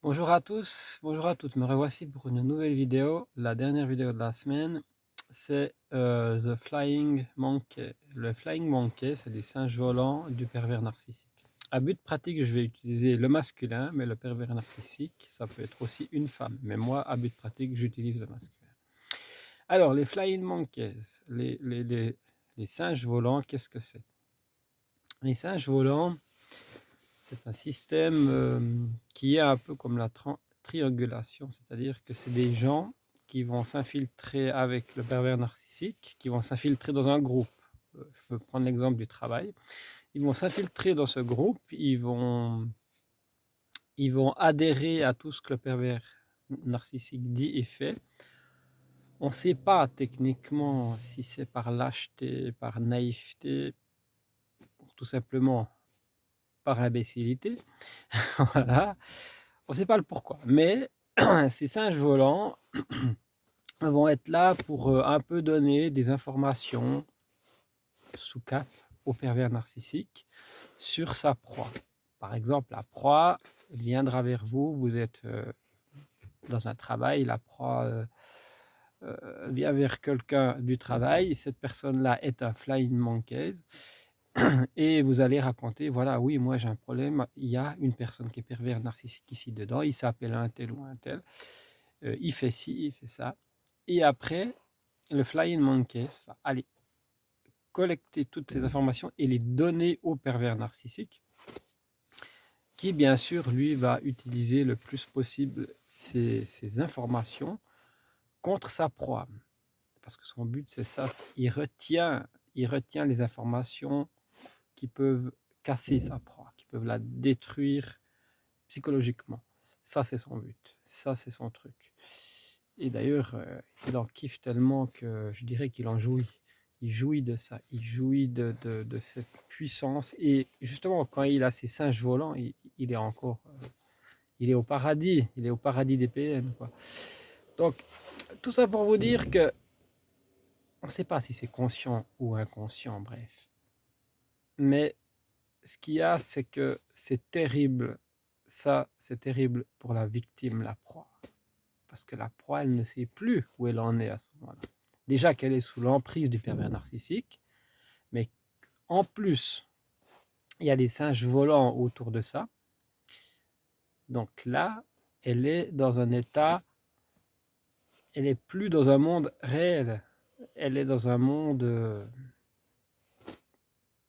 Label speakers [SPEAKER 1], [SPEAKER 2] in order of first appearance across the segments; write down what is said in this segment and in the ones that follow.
[SPEAKER 1] Bonjour à tous, bonjour à toutes, me revoici pour une nouvelle vidéo. La dernière vidéo de la semaine, c'est The Flying Monkey. Le Flying Monkey, c'est les singes volants du pervers narcissique. À but pratique, je vais utiliser le masculin, mais le pervers narcissique, ça peut être aussi une femme. Mais moi, à but pratique, j'utilise le masculin. Alors, les Flying Monkeys, les singes volants, qu'est-ce que c'est? Les singes volants, c'est un système qui est un peu comme la triangulation, c'est-à-dire que c'est des gens qui vont s'infiltrer avec le pervers narcissique, qui vont s'infiltrer dans un groupe. Je peux prendre l'exemple du travail. Ils vont s'infiltrer dans ce groupe, ils vont adhérer à tout ce que le pervers narcissique dit et fait. On ne sait pas techniquement si c'est par lâcheté, par naïveté, ou tout simplement par imbécilité. Voilà. On ne sait pas le pourquoi, mais ces singes volants vont être là pour un peu donner des informations sous cap au pervers narcissique sur sa proie. Par exemple, la proie viendra vers vous, vous êtes dans un travail, la proie vient vers quelqu'un du travail, cette personne-là est un flying monkey, et vous allez raconter, voilà, oui, moi j'ai un problème, il y a une personne qui est pervers narcissique ici dedans, il s'appelle un tel ou un tel, il fait ci, il fait ça. Et après, le Flying Monkeys va aller collecter toutes ces informations et les donner au pervers narcissique, qui bien sûr, lui, va utiliser le plus possible ces informations contre sa proie. Parce que son but, c'est ça, il retient les informations qui peuvent casser sa proie, qui peuvent la détruire psychologiquement. Ça, c'est son but. Ça, c'est son truc. Et d'ailleurs, il en kiffe tellement que je dirais qu'il en jouit. Il jouit de ça, il jouit de cette puissance. Et justement, quand il a ses singes volants, il est encore, il est au paradis des PN, quoi. Donc, tout ça pour vous dire que on ne sait pas si c'est conscient ou inconscient, bref. Mais ce qu'il y a, c'est que c'est terrible. Ça, c'est terrible pour la victime, la proie. Parce que la proie, elle ne sait plus où elle en est à ce moment-là. Déjà qu'elle est sous l'emprise du pervers narcissique, mais en plus, il y a les singes volants autour de ça. Donc là, elle est dans un état, elle n'est plus dans un monde réel. Elle est dans un monde,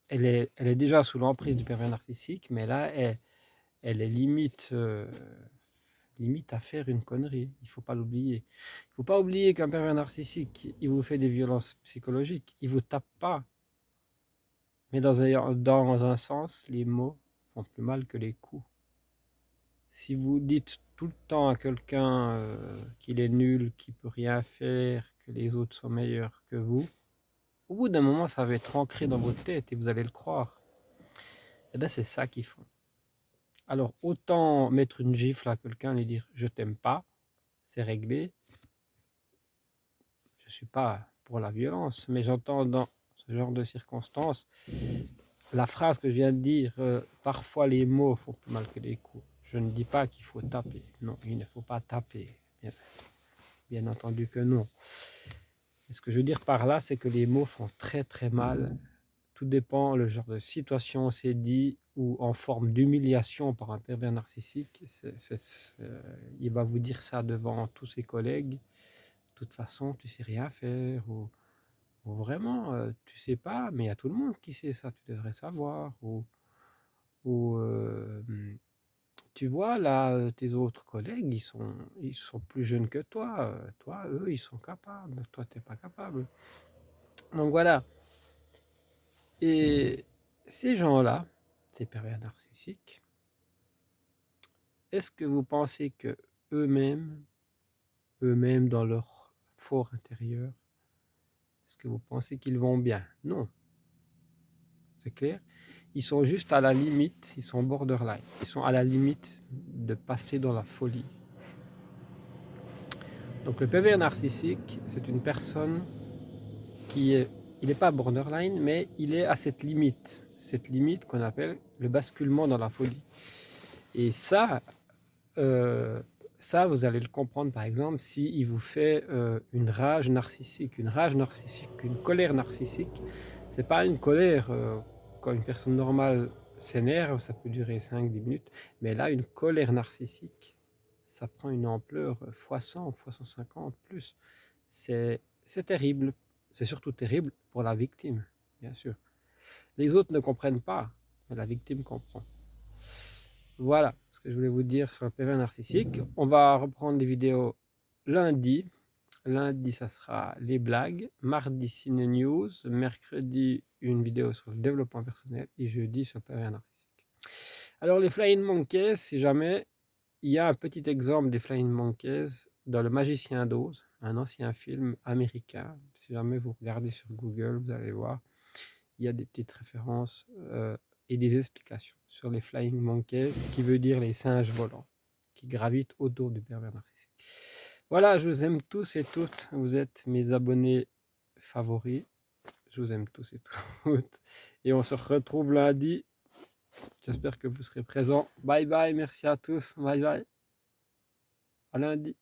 [SPEAKER 1] elle est déjà sous l'emprise du pervers narcissique, mais là, elle est limite à faire une connerie. Il ne faut pas l'oublier. Il ne faut pas oublier qu'un pervers narcissique, il vous fait des violences psychologiques. Il ne vous tape pas. Mais dans un sens, les mots font plus mal que les coups. Si vous dites tout le temps à quelqu'un qu'il est nul, qu'il peut rien faire, que les autres sont meilleurs que vous, au bout d'un moment, ça va être ancré dans votre tête et vous allez le croire. Et bien, c'est ça qu'ils font. Alors, autant mettre une gifle à quelqu'un, lui dire je t'aime pas, c'est réglé. Je ne suis pas pour la violence, mais j'entends dans ce genre de circonstances la phrase que je viens de dire, parfois les mots font plus mal que les coups. Je ne dis pas qu'il faut taper. Non, il ne faut pas taper. Bien entendu que non. Et ce que je veux dire par là, c'est que les mots font très très mal. Tout dépend le genre de situation c'est dit ou en forme d'humiliation par un pervers narcissique. Il va vous dire ça devant tous ses collègues. De toute façon, tu sais rien faire. Ou vraiment, tu sais pas, mais il y a tout le monde qui sait ça, tu devrais savoir. Ou tu vois, là, tes autres collègues, ils sont plus jeunes que toi. Toi, eux, ils sont capables. Toi, tu n'es pas capable. Donc voilà. Et ces gens-là, ces pervers narcissiques, est-ce que vous pensez que eux-mêmes dans leur fort intérieur, est-ce que vous pensez qu'ils vont bien? Non, c'est clair. Ils sont juste à la limite, ils sont borderline. Ils sont à la limite de passer dans la folie. Donc le pervers narcissique, c'est une personne il n'est pas borderline, mais il est à cette limite qu'on appelle le basculement dans la folie. Et ça, Ça, vous allez le comprendre, par exemple, s'il vous fait une rage narcissique. Une rage narcissique, une colère narcissique, c'est pas une colère quand une personne normale s'énerve, ça peut durer 5-10 minutes, mais là, une colère narcissique, ça prend une ampleur fois 100, fois 150, plus. C'est terrible. C'est surtout terrible pour la victime, bien sûr. Les autres ne comprennent pas, mais la victime comprend. Voilà ce que je voulais vous dire sur le pervers narcissique. On va reprendre les vidéos lundi. Lundi, ça sera les blagues. Mardi, Ciné News. Mercredi, une vidéo sur le développement personnel. Et jeudi, sur le pervers narcissique. Alors, les Flying Monkeys, si jamais, il y a un petit exemple des Flying Monkeys dans Le Magicien d'Oz, un ancien film américain. Si jamais vous regardez sur Google, vous allez voir, il y a des petites références et des explications sur les Flying Monkeys, qui veut dire les singes volants, qui gravitent autour du pervers narcissique. Voilà, je vous aime tous et toutes. Vous êtes mes abonnés favoris. Je vous aime tous et toutes. Et on se retrouve lundi. J'espère que vous serez présents. Bye bye, merci à tous. Bye bye. À lundi.